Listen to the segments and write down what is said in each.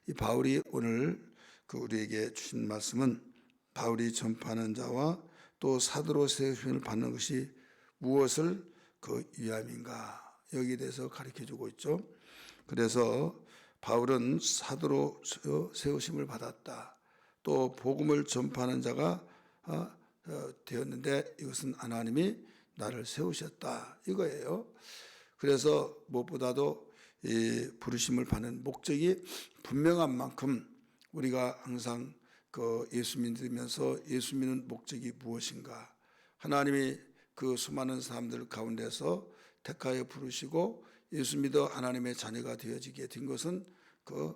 이 바울이 오늘 우리에게 주신 말씀은 바울이 전파하는 자와 또 사도로 세우심을 받는 것이 무엇을 위함인가, 여기에 대해서 가르쳐주고 있죠. 그래서 바울은 사도로 세우심을 받았다. 또 복음을 전파하는 자가 되었는데 이것은 하나님이 나를 세우셨다, 이거예요. 그래서 무엇보다도 이 부르심을 받는 목적이 분명한 만큼 우리가 항상 예수 믿으면서 예수 믿는 목적이 무엇인가, 하나님이 그 수많은 사람들 가운데서 택하여 부르시고 예수 믿어 하나님의 자녀가 되어지게 된 것은 그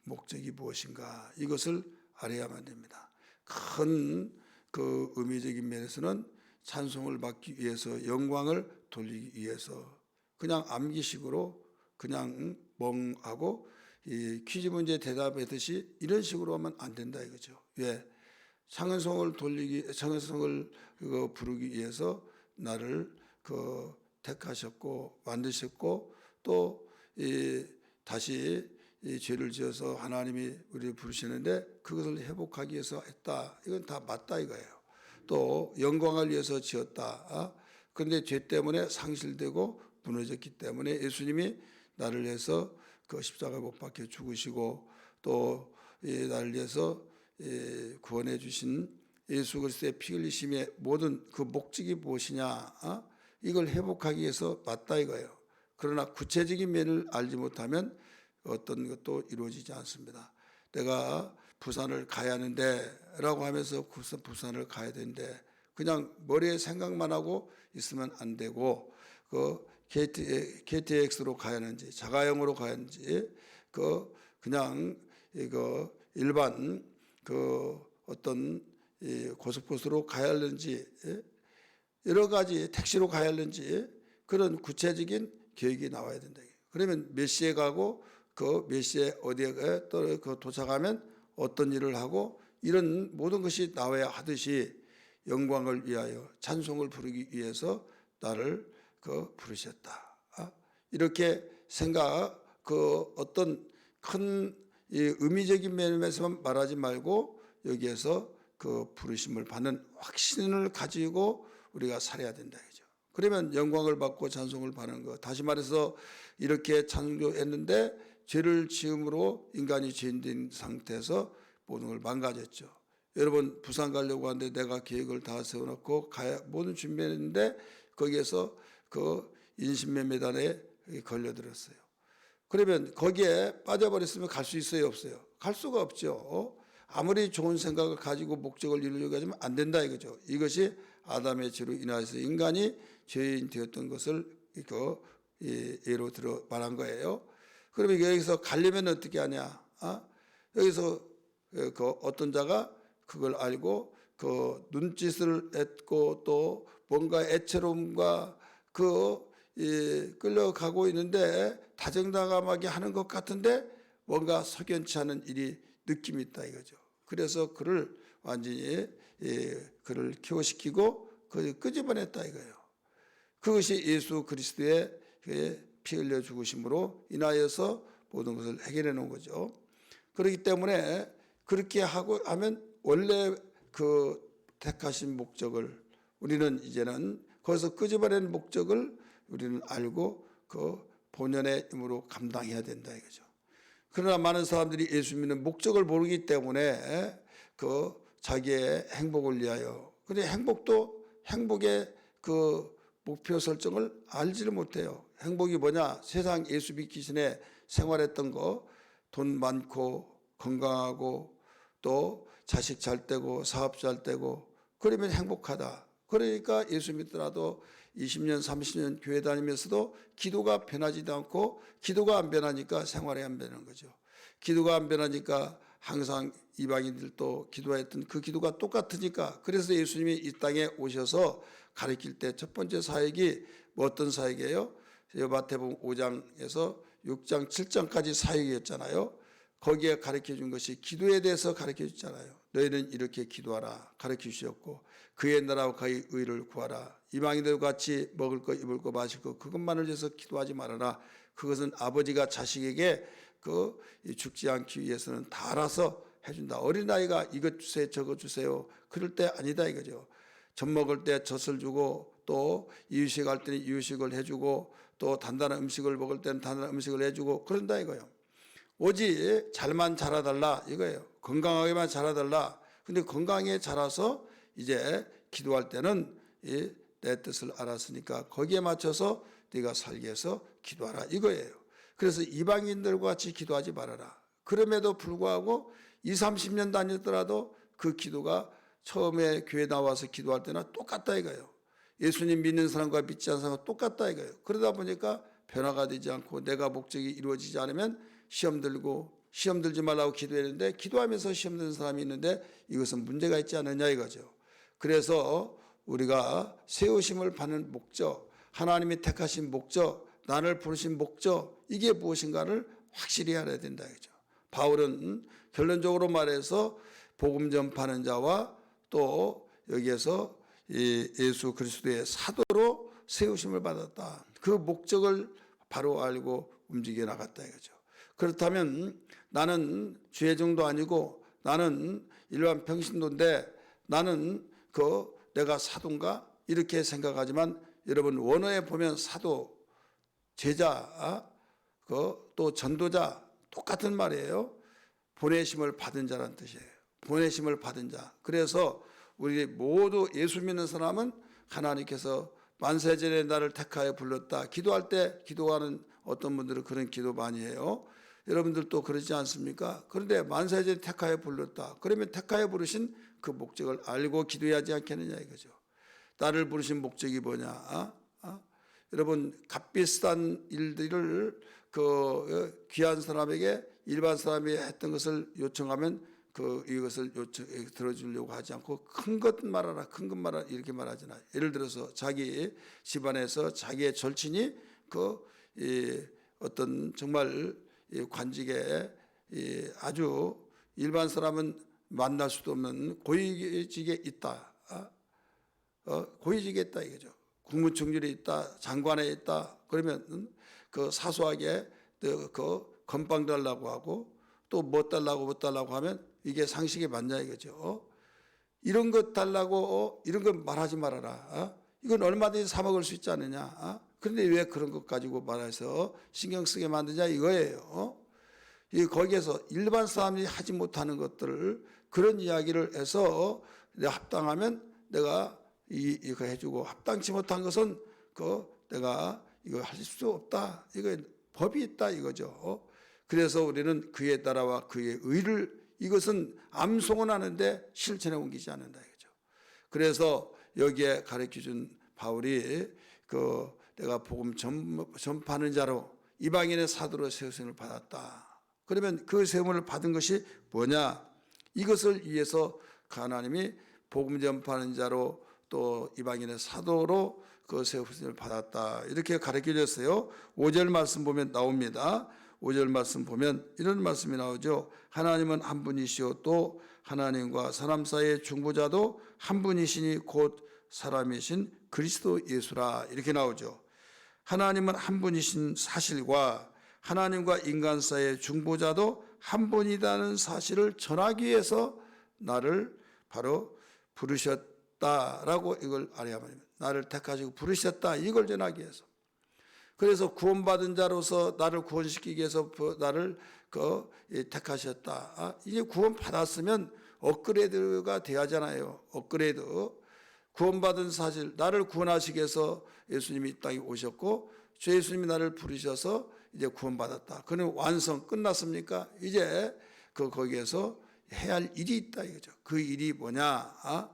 목적이 무엇인가, 이것을 알아야만 됩니다. 큰 의미적인 면에서는 찬송을 받기 위해서, 영광을 돌리기 위해서 그냥 암기식으로 그냥 멍하고 이 퀴즈 문제 대답하듯이 이런 식으로 하면 안 된다 이거죠. 왜? 찬송을 부르기 위해서 나를 택하셨고 만드셨고 또 다시 이 죄를 지어서 하나님이 우리를 부르시는데 그것을 회복하기 위해서 했다. 이건 다 맞다 이거예요. 또 영광을 위해서 지었다. 그런데 죄 때문에 상실되고 무너졌기 때문에 예수님이 나를 위해서 십자가에 못 박혀 죽으시고 또 나를 위해서 구원해 주신 예수 그리스도의 피 흘리심의 모든 그 목적이 무엇이냐, 이걸 회복하기 위해서 맞다 이거예요. 그러나 구체적인 면을 알지 못하면 어떤 것도 이루어지지 않습니다. 내가 부산을 가야 하는데 라고 하면서 부산을 가야 되는데 그냥 머리에 생각만 하고 있으면 안 되고 KTX로 가야 하는지 자가용으로 가야 하는지 그냥 일반 어떤 고속버스로 가야 하는지 여러 가지 택시로 가야 하는지 그런 구체적인 계획이 나와야 된다. 그러면 몇 시에 가고 몇 시에 어디에 또 도착하면 어떤 일을 하고 이런 모든 것이 나와야 하듯이 영광을 위하여 찬송을 부르기 위해서 나를 부르셨다. 이렇게 어떤 큰 의미적인 면에서만 말하지 말고 여기에서 부르심을 받는 확신을 가지고 우리가 살아야 된다 이죠. 그러면 영광을 받고 찬송을 받는 것. 다시 말해서 이렇게 창조했는데 죄를 지음으로 인간이 죄인된 상태에서 모든 걸 망가졌죠. 여러분 부산 가려고 하는데 내가 계획을 다 세워놓고 모든 준비했는데 거기에서 인신매매단에 걸려들었어요. 그러면 거기에 빠져버렸으면 갈 수 있어요, 없어요? 갈 수가 없죠. 아무리 좋은 생각을 가지고 목적을 이루려고 하지만 안 된다 이거죠. 이것이 아담의 죄로 인하여서 인간이 죄인 되었던 것을 예로 들어 말한 거예요. 그러면 여기서 가려면 어떻게 하냐? 여기서 어떤 자가 그걸 알고 눈짓을 했고 또 뭔가 애처로움과 끌려가고 있는데 다정다감하게 하는 것 같은데 뭔가 석연치 않은 일이 느낌이 있다 이거죠. 그래서 그를 완전히 그를 기호시키고 끄집어냈다 이거예요. 그것이 예수 그리스도의 피 흘려 죽으심으로 인하여서 모든 것을 해결해 놓은 거죠. 그렇기 때문에 그렇게 하면 원래 택하신 목적을 우리는 이제는 거기서 끄집어낸 목적을 우리는 알고 본연의 힘으로 감당해야 된다 이거죠. 그러나 많은 사람들이 예수 믿는 목적을 모르기 때문에 자기의 행복을 위하여, 근데 행복의 목표 설정을 알지를 못해요. 행복이 뭐냐? 세상 예수 믿기 전에 생활했던 거, 돈 많고 건강하고 또 자식 잘 되고 사업 잘 되고 그러면 행복하다. 그러니까 예수 믿더라도 20년 30년 교회 다니면서도 기도가 변하지도 않고, 기도가 안 변하니까 생활이 안 변하는 거죠. 기도가 안 변하니까 항상 이방인들도 기도했던 그 기도가 똑같으니까, 그래서 예수님이 이 땅에 오셔서 가르칠 때 첫 번째 사역이 어떤 사역이에요? 마태복음 5장에서 6장 7장까지 사역이었잖아요. 거기에 가르쳐준 것이 기도에 대해서 가르쳐줬잖아요. 너희는 이렇게 기도하라 가르쳐 주셨고, 그의 나라와 그의 의를 구하라. 이방인들과 같이 먹을 거 입을 거 마실 거 그것만을 위해서 기도하지 말아라. 그것은 아버지가 자식에게 죽지 않기 위해서는 다 알아서 해준다. 어린아이가 이것 주세요 저것 주세요 그럴 때 아니다 이거죠. 젖 먹을 때 젖을 주고 또 이유식 할 때는 이유식을 해주고 또 단단한 음식을 먹을 때는 단단한 음식을 해주고 그런다 이거예요. 오직 잘만 자라달라 이거예요. 건강하게만 자라달라. 근데 건강하게 자라서 이제 기도할 때는 내 뜻을 알았으니까 거기에 맞춰서 네가 살게 해서 기도하라 이거예요. 그래서 이방인들과 같이 기도하지 말아라. 그럼에도 불구하고 20-30년 다녔더라도 그 기도가 처음에 교회 나와서 기도할 때나 똑같다 이거예요. 예수님 믿는 사람과 믿지 않는 사람과 똑같다 이거예요. 그러다 보니까 변화가 되지 않고 내가 목적이 이루어지지 않으면 시험 들지 말라고 기도했는데 기도하면서 시험 드는 사람이 있는데 이것은 문제가 있지 않느냐 이거죠. 그래서 우리가 세우심을 받는 목적, 하나님이 택하신 목적, 나를 부르신 목적 이게 무엇인가를 확실히 알아야 된다 이거죠. 바울은 결론적으로 말해서 복음 전파하는 자와 또 여기에서 예수 그리스도의 사도로 세우심을 받았다. 그 목적을 바로 알고 움직여 나갔다 이거죠. 그렇다면 나는 죄종도 아니고 나는 일반 평신도인데 나는 내가 사도인가 이렇게 생각하지만 여러분 원어에 보면 사도, 제자, 또 전도자 똑같은 말이에요. 보내심을 받은 자라는 뜻이에요. 보내심을 받은 자. 그래서 우리 모두 예수 믿는 사람은 하나님께서 만세전에 나를 택하여 불렀다. 기도할 때 기도하는 어떤 분들은 그런 기도 많이 해요. 여러분들도 그러지 않습니까? 그런데 만세전에 택하여 불렀다. 그러면 택하여 부르신 그 목적을 알고 기도하지 않겠느냐 이거죠. 나를 부르신 목적이 뭐냐? 여러분 값비싼 일들을 귀한 사람에게 일반 사람이 했던 것을 요청하면 이것을 들어주려고 하지 않고 큰 것 말하라, 큰 것 말하라 이렇게 말하잖아요. 예를 들어서 자기 집안에서 자기의 절친이 어떤 정말 관직에 아주 일반 사람은 만날 수도 없는 고위직에 있다. 고위직에 있다 이거죠. 국무총리에 있다, 장관에 있다. 그러면 그 사소하게 건빵 달라고 하고 또 뭐 달라고 하면 이게 상식에 맞냐 이거죠. 이런 것 달라고 이런 것 말하지 말아라. 이건 얼마든지 사 먹을 수 있지 않느냐. 그런데 왜 그런 것 가지고 말해서 신경 쓰게 만드냐 이거예요. 거기에서 일반 사람들이 하지 못하는 것들을 그런 이야기를 해서 내가 합당하면 내가 이거 해주고 합당치 못한 것은 내가 이거 할 수 없다. 이거 법이 있다 이거죠. 그래서 우리는 그에 따라와 그의 의를 이것은 암송은 하는데 실천에 옮기지 않는다 이거죠. 그래서 여기에 가르쳐준 바울이 내가 복음 전파하는 자로 이방인의 사도로 세우심을 받았다. 그러면 그 세움을 받은 것이 뭐냐? 이것을 위해서 하나님이 복음 전파하는 자로 또 이방인의 사도로 그 세우심을 받았다. 이렇게 가르쳐 줬어요. 5절 말씀 보면 나옵니다. 5절 말씀 보면 이런 말씀이 나오죠. 하나님은 한 분이시요 또 하나님과 사람 사이의 중보자도 한 분이시니 곧 사람이신 그리스도 예수라 이렇게 나오죠. 하나님은 한 분이신 사실과 하나님과 인간 사이의 중보자도 한 분이라는 사실을 전하기 위해서 나를 바로 부르셨다라고 이걸 알아야 합니다. 나를 택하시고 부르셨다 이걸 전하기 위해서. 그래서 구원받은 자로서 나를 구원시키기 위해서 나를 택하셨다. 이제 구원받았으면 업그레이드가 돼야잖아요. 업그레이드. 구원받은 사실, 나를 구원하시기 위해서 예수님이 이 땅에 오셨고 주 예수님이 나를 부르셔서 이제 구원받았다. 그는 완성 끝났습니까? 이제 거기에서 해야 할 일이 있다 이거죠. 그 일이 뭐냐?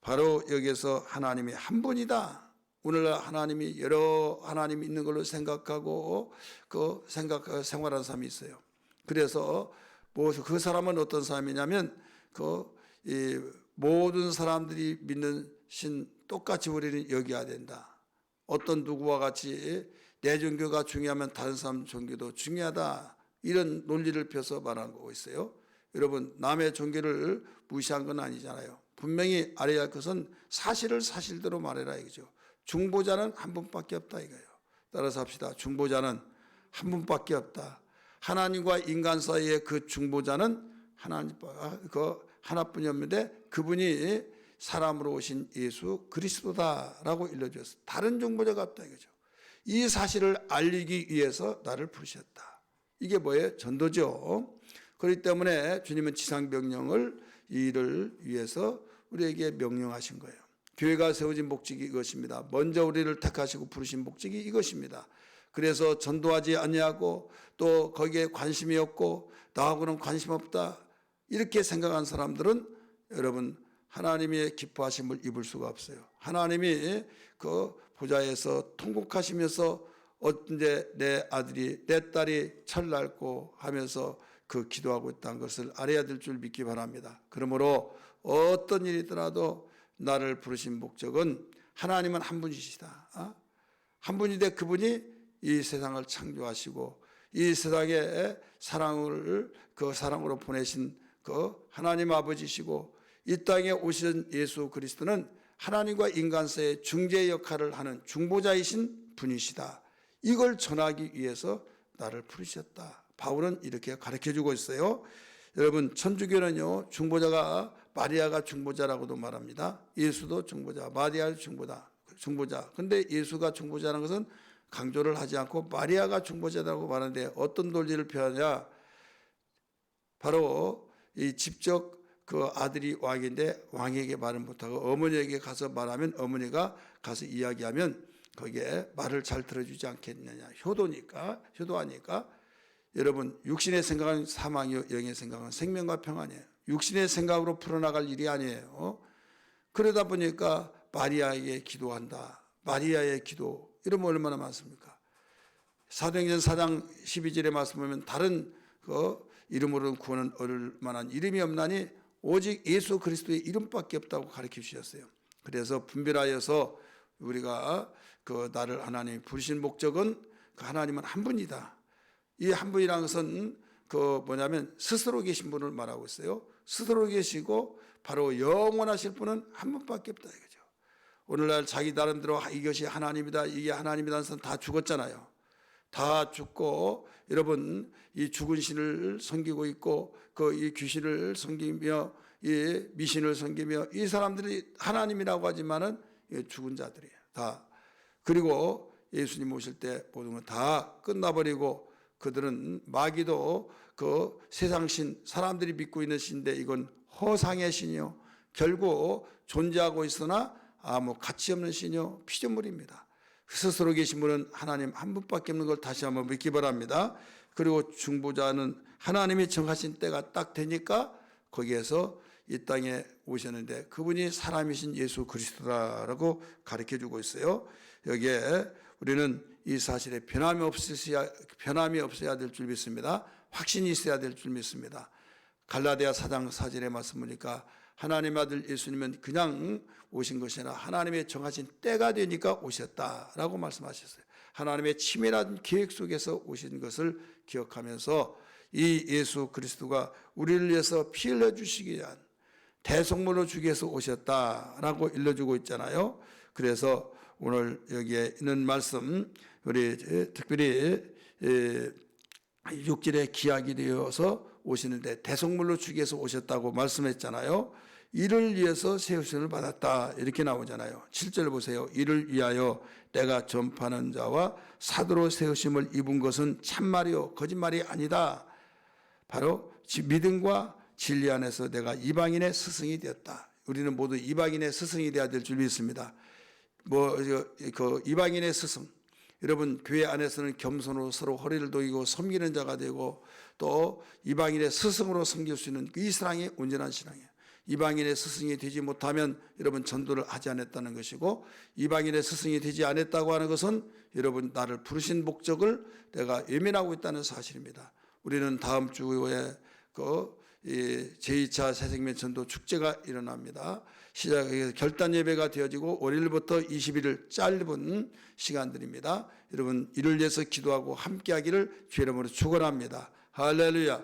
바로 여기에서 하나님이 한 분이다. 오늘날 하나님이 여러 하나님이 있는 걸로 생각하고 생활하는 사람이 있어요. 그래서 그 사람은 어떤 사람이냐면 모든 사람들이 믿는 신 똑같이 우리는 여겨야 된다. 어떤 누구와 같이 내 종교가 중요하면 다른 사람 종교도 중요하다. 이런 논리를 펴서 말하는 거고 있어요. 여러분 남의 종교를 무시한 건 아니잖아요. 분명히 알아야 할 것은 사실을 사실대로 말해라 이거죠. 중보자는 한 분밖에 없다 이거예요. 따라서 합시다. 중보자는 한 분밖에 없다. 하나님과 인간 사이의 그 중보자는 하나님과 그 하나뿐이 없는데 그분이 사람으로 오신 예수 그리스도다라고 일러주었어요. 다른 중보자가 없다 이거죠. 이 사실을 알리기 위해서 나를 부르셨다. 이게 뭐예요? 전도죠. 그렇기 때문에 주님은 지상명령을 이를 위해서 우리에게 명령하신 거예요. 교회가 세워진 목적이 이것입니다. 먼저 우리를 택하시고 부르신 목적이 이것입니다. 그래서 전도하지 아니하고 또 거기에 관심이 없고 나하고는 관심 없다 이렇게 생각한 사람들은 여러분 하나님의 기뻐하심을 입을 수가 없어요. 하나님이 그 보좌에서 통곡하시면서 언제 내 아들이 내 딸이 철날고 하면서 그 기도하고 있다는 것을 알아야 될 줄 믿기 바랍니다. 그러므로 어떤 일이 있더라도 나를 부르신 목적은 하나님은 한 분이시다. 한 분인데 그분이 이 세상을 창조하시고 이 세상에 사랑을 그 사랑으로 보내신 그 하나님 아버지시고 이 땅에 오신 예수 그리스도는 하나님과 인간 사이의 중재 역할을 하는 중보자이신 분이시다. 이걸 전하기 위해서 나를 부르셨다. 바울은 이렇게 가르쳐주고 있어요. 여러분 천주교는요 중보자가 마리아가 중보자라고도 말합니다. 예수도 중보자, 마리아도 중보자. 근데 예수가 중보자라는 것은 강조를 하지 않고 마리아가 중보자라고 말하는데 어떤 논리를 표하냐? 바로 이 직접 그 아들이 왕인데 왕에게 말을 못하고 어머니에게 가서 말하면 어머니가 가서 이야기하면 거기에 말을 잘 들어주지 않겠느냐. 효도하니까 여러분 육신의 생각은 사망이요 영의 생각은 생명과 평안이에요. 육신의 생각으로 풀어나갈 일이 아니에요. 그러다 보니까 마리아에게 기도한다. 마리아의 기도 이러면 얼마나 많습니까? 사도행전 4장 12절의 말씀 보면 다른 그 이름으로는 구원은 얻을 만한 이름이 없나니 오직 예수 그리스도의 이름밖에 없다고 가르쳐 주셨어요. 그래서 분별하여서 우리가 그 나를 하나님이 부르신 목적은 그 하나님은 한 분이다. 이 한 분이라는 것은 그 뭐냐면 스스로 계신 분을 말하고 있어요. 스스로 계시고 바로 영원하실 분은 한 분밖에 없다 이거죠. 오늘날 자기 나름대로 이것이 하나님이다 이게 하나님이라는 사람 다 죽었잖아요. 다 죽고 여러분 이 죽은 신을 섬기고 있고 그 이 귀신을 섬기며 이 미신을 섬기며 이 사람들이 하나님이라고 하지만은 죽은 자들이에요. 다. 그리고 예수님 오실 때 모든 건 다 끝나버리고 그들은 마귀도 그 세상신 사람들이 믿고 있는 신인데 이건 허상의 신이요 결국 존재하고 있으나 아무 가치 없는 신이요 피조물입니다. 스스로 계신 분은 하나님 한 분밖에 없는 걸 다시 한번 믿기 바랍니다. 그리고 중보자는 하나님이 정하신 때가 딱 되니까 거기에서 이 땅에 오셨는데 그분이 사람이신 예수 그리스도라고 가르쳐주고 있어요. 여기에 우리는 이 사실에 변함이 없어야 될 줄 믿습니다. 확신이 있어야 될 줄 믿습니다. 갈라디아 4장 4절의 말씀 보니까 하나님 아들 예수님은 그냥 오신 것이 아니라 하나님의 정하신 때가 되니까 오셨다라고 말씀하셨어요. 하나님의 치밀한 계획 속에서 오신 것을 기억하면서 이 예수 그리스도가 우리를 위해서 피 흘려주시기 위한 대속물로 주기 위해서 오셨다라고 일러주고 있잖아요. 그래서 오늘 여기에 있는 말씀 우리 특별히 6절에 기약이 되어서 오시는데 대속물로 주기 위해서 오셨다고 말씀했잖아요. 이를 위해서 세우심을 받았다 이렇게 나오잖아요. 7절 보세요. 이를 위하여 내가 전파하는 자와 사도로 세우심을 입은 것은 참말이요 거짓말이 아니다. 바로 믿음과 진리 안에서 내가 이방인의 스승이 되었다. 우리는 모두 이방인의 스승이 되어야 될 줄 믿습니다. 그 이방인의 스승 여러분 교회 안에서는 겸손으로 서로 허리를 동이고 섬기는 자가 되고 또 이방인의 스승으로 섬길 수 있는 이 신앙이 온전한 신앙이에요. 이방인의 스승이 되지 못하면 여러분 전도를 하지 않았다는 것이고 이방인의 스승이 되지 않았다고 하는 것은 여러분 나를 부르신 목적을 내가 외면하고 있다는 사실입니다. 우리는 다음 주에 그 제2차 새생명 전도 축제가 일어납니다. 시작해서 결단 예배가 되어지고 월요일부터 21일 짧은 시간들입니다. 여러분 이를 위해서 기도하고 함께하기를 주의 이름으로 축원합니다. 할렐루야.